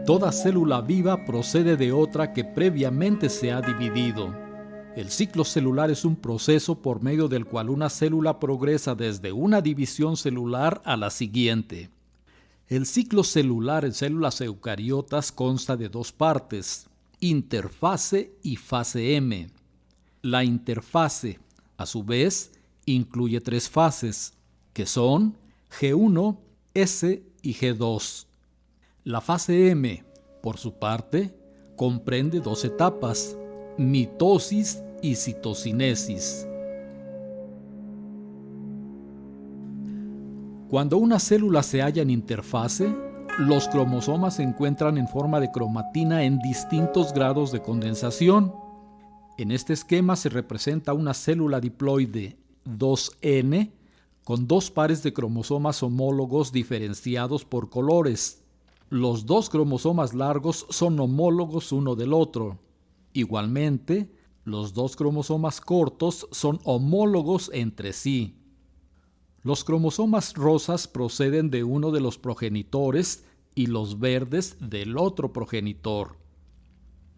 Toda célula viva procede de otra que previamente se ha dividido. El ciclo celular es un proceso por medio del cual una célula progresa desde una división celular a la siguiente. El ciclo celular en células eucariotas consta de dos partes, interfase y fase M. La interfase, a su vez, incluye tres fases, que son G1, S y G2. La fase M, por su parte, comprende dos etapas, mitosis y citocinesis. Cuando una célula se halla en interfase, los cromosomas se encuentran en forma de cromatina en distintos grados de condensación. En este esquema se representa una célula diploide 2N con dos pares de cromosomas homólogos diferenciados por colores. Los dos cromosomas largos son homólogos uno del otro. Igualmente, los dos cromosomas cortos son homólogos entre sí. Los cromosomas rosas proceden de uno de los progenitores y los verdes del otro progenitor.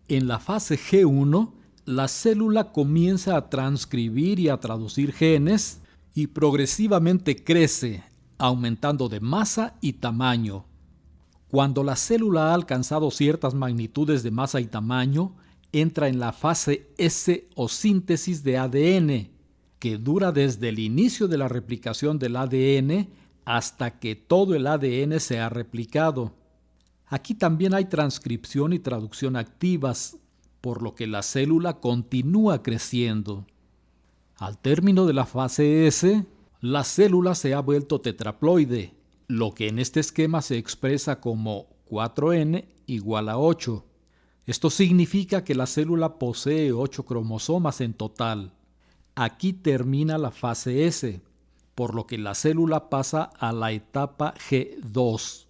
En la fase G1, la célula comienza a transcribir y a traducir genes y progresivamente crece, aumentando de masa y tamaño. Cuando la célula ha alcanzado ciertas magnitudes de masa y tamaño, entra en la fase S o síntesis de ADN, que dura desde el inicio de la replicación del ADN hasta que todo el ADN se ha replicado. Aquí también hay transcripción y traducción activas, por lo que la célula continúa creciendo. Al término de la fase S, la célula se ha vuelto tetraploide, lo que en este esquema se expresa como 4N igual a 8. Esto significa que la célula posee 8 cromosomas en total. Aquí termina la fase S, por lo que la célula pasa a la etapa G2.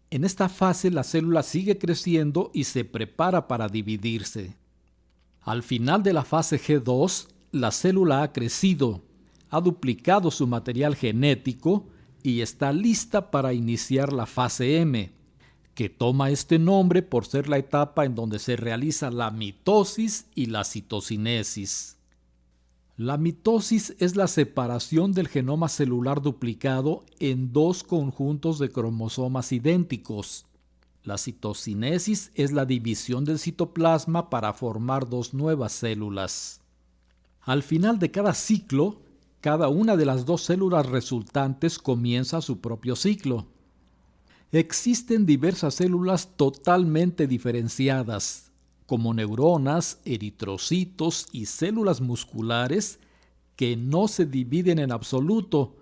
En esta fase la célula sigue creciendo y se prepara para dividirse. Al final de la fase G2, la célula ha crecido, ha duplicado su material genético y está lista para iniciar la fase M, que toma este nombre por ser la etapa en donde se realiza la mitosis y la citocinesis. La mitosis es la separación del genoma celular duplicado en dos conjuntos de cromosomas idénticos. La citocinesis es la división del citoplasma para formar dos nuevas células. Al final de cada ciclo, cada una de las dos células resultantes comienza su propio ciclo. Existen diversas células totalmente diferenciadas, como neuronas, eritrocitos y células musculares que no se dividen en absoluto,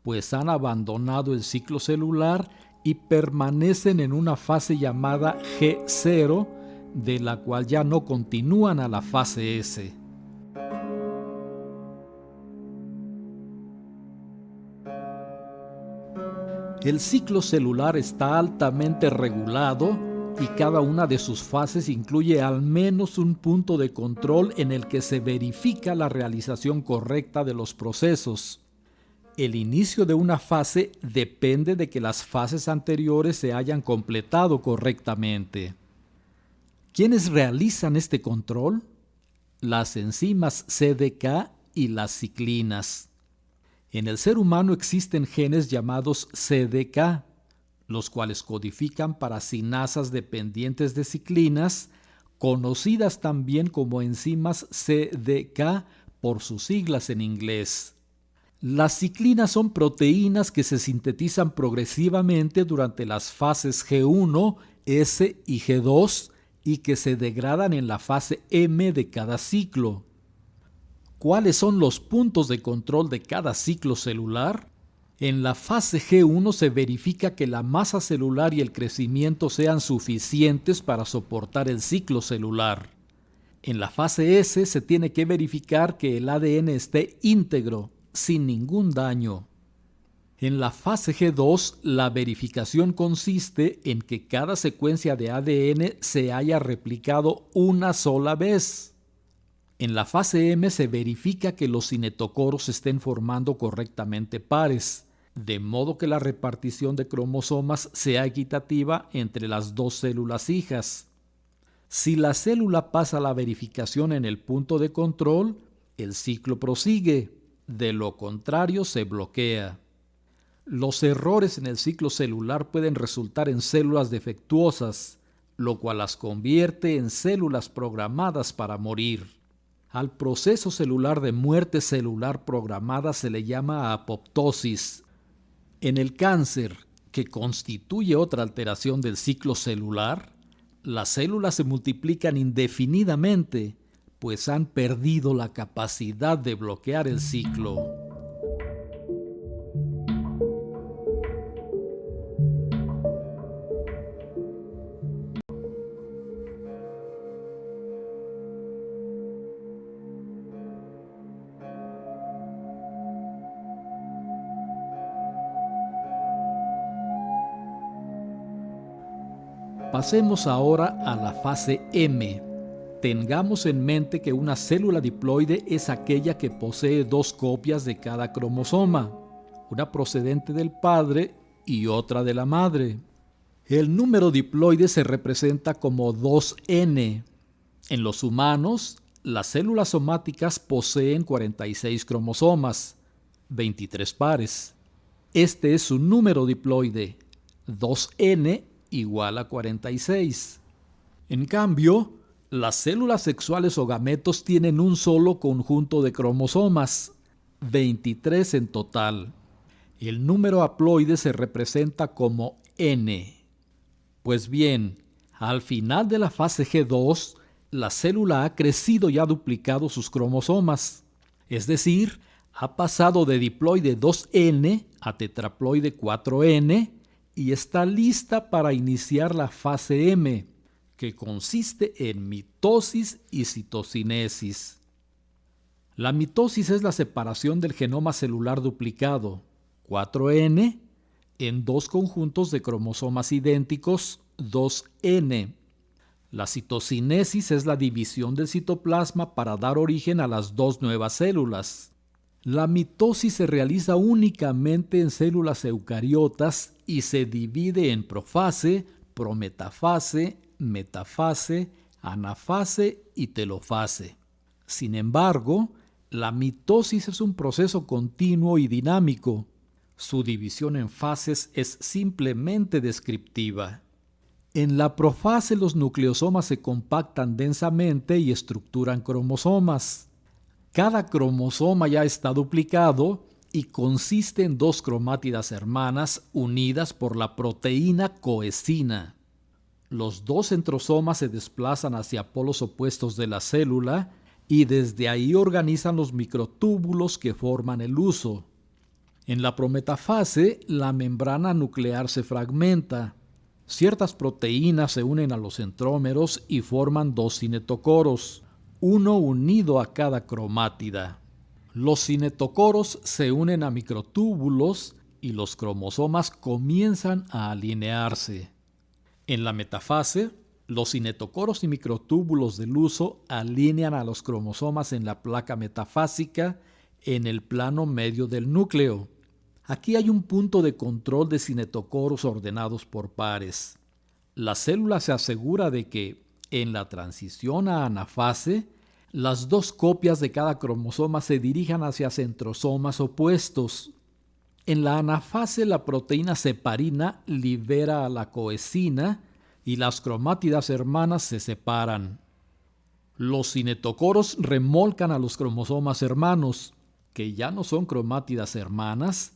pues han abandonado el ciclo celular y permanecen en una fase llamada G0, de la cual ya no continúan a la fase S. El ciclo celular está altamente regulado y cada una de sus fases incluye al menos un punto de control en el que se verifica la realización correcta de los procesos. El inicio de una fase depende de que las fases anteriores se hayan completado correctamente. ¿Quiénes realizan este control? Las enzimas CDK y las ciclinas. En el ser humano existen genes llamados CDK, los cuales codifican para cinasas dependientes de ciclinas, conocidas también como enzimas CDK por sus siglas en inglés. Las ciclinas son proteínas que se sintetizan progresivamente durante las fases G1, S y G2 y que se degradan en la fase M de cada ciclo. ¿Cuáles son los puntos de control de cada ciclo celular? En la fase G1 se verifica que la masa celular y el crecimiento sean suficientes para soportar el ciclo celular. En la fase S se tiene que verificar que el ADN esté íntegro, sin ningún daño. En la fase G2, la verificación consiste en que cada secuencia de ADN se haya replicado una sola vez. En la fase M se verifica que los cinetocoros estén formando correctamente pares, de modo que la repartición de cromosomas sea equitativa entre las dos células hijas. Si la célula pasa la verificación en el punto de control, el ciclo prosigue, de lo contrario se bloquea. Los errores en el ciclo celular pueden resultar en células defectuosas, lo cual las convierte en células programadas para morir. Al proceso celular de muerte celular programada se le llama apoptosis. En el cáncer, que constituye otra alteración del ciclo celular, las células se multiplican indefinidamente, pues han perdido la capacidad de bloquear el ciclo. Pasemos ahora a la fase M. Tengamos en mente que una célula diploide es aquella que posee dos copias de cada cromosoma, una procedente del padre y otra de la madre. El número diploide se representa como 2N. En los humanos, las células somáticas poseen 46 cromosomas, 23 pares. Este es su número diploide, 2N igual a 46. En cambio, las células sexuales o gametos tienen un solo conjunto de cromosomas, 23 en total. El número haploide se representa como N. Pues bien, al final de la fase G2, la célula ha crecido y ha duplicado sus cromosomas, es decir, ha pasado de diploide 2N a tetraploide 4N y está lista para iniciar la fase M, que consiste en mitosis y citocinesis. La mitosis es la separación del genoma celular duplicado, 4N, en dos conjuntos de cromosomas idénticos, 2N. La citocinesis es la división del citoplasma para dar origen a las dos nuevas células. La mitosis se realiza únicamente en células eucariotas y se divide en profase, prometafase, metafase, anafase y telofase. Sin embargo, la mitosis es un proceso continuo y dinámico. Su división en fases es simplemente descriptiva. En la profase los nucleosomas se compactan densamente y estructuran cromosomas. Cada cromosoma ya está duplicado y consiste en dos cromátidas hermanas unidas por la proteína coesina. Los dos centrosomas se desplazan hacia polos opuestos de la célula y desde ahí organizan los microtúbulos que forman el huso. En la prometafase, la membrana nuclear se fragmenta. Ciertas proteínas se unen a los centrómeros y forman dos cinetocoros, uno unido a cada cromátida. Los cinetocoros se unen a microtúbulos y los cromosomas comienzan a alinearse. En la metafase, los cinetocoros y microtúbulos del huso alinean a los cromosomas en la placa metafásica en el plano medio del núcleo. Aquí hay un punto de control de cinetocoros ordenados por pares. La célula se asegura de que, en la transición a anafase, las dos copias de cada cromosoma se dirijan hacia centrosomas opuestos. En la anafase, la proteína separina libera a la coesina y las cromátidas hermanas se separan. Los cinetocoros remolcan a los cromosomas hermanos, que ya no son cromátidas hermanas,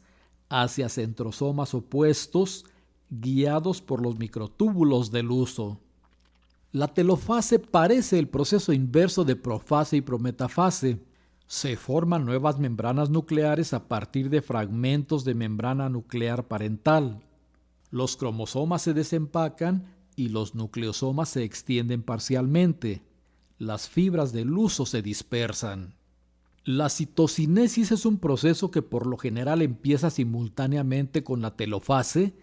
hacia centrosomas opuestos, guiados por los microtúbulos del huso. La telofase parece el proceso inverso de profase y prometafase. Se forman nuevas membranas nucleares a partir de fragmentos de membrana nuclear parental. Los cromosomas se desempacan y los nucleosomas se extienden parcialmente. Las fibras del huso se dispersan. La citocinesis es un proceso que por lo general empieza simultáneamente con la telofase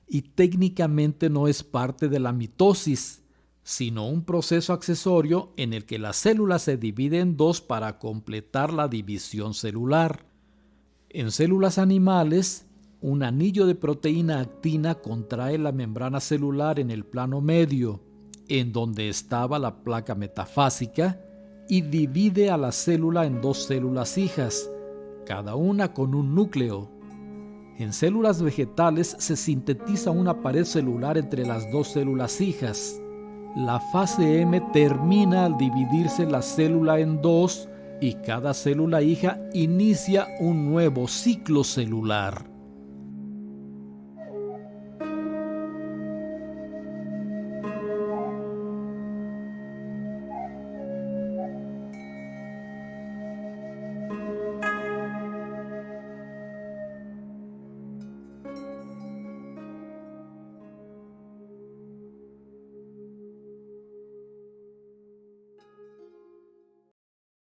y técnicamente no es parte de la mitosis, sino un proceso accesorio en el que la célula se divide en dos para completar la división celular. En células animales, un anillo de proteína actina contrae la membrana celular en el plano medio, en donde estaba la placa metafásica, y divide a la célula en dos células hijas, cada una con un núcleo. En células vegetales se sintetiza una pared celular entre las dos células hijas. La fase M termina al dividirse la célula en dos y cada célula hija inicia un nuevo ciclo celular.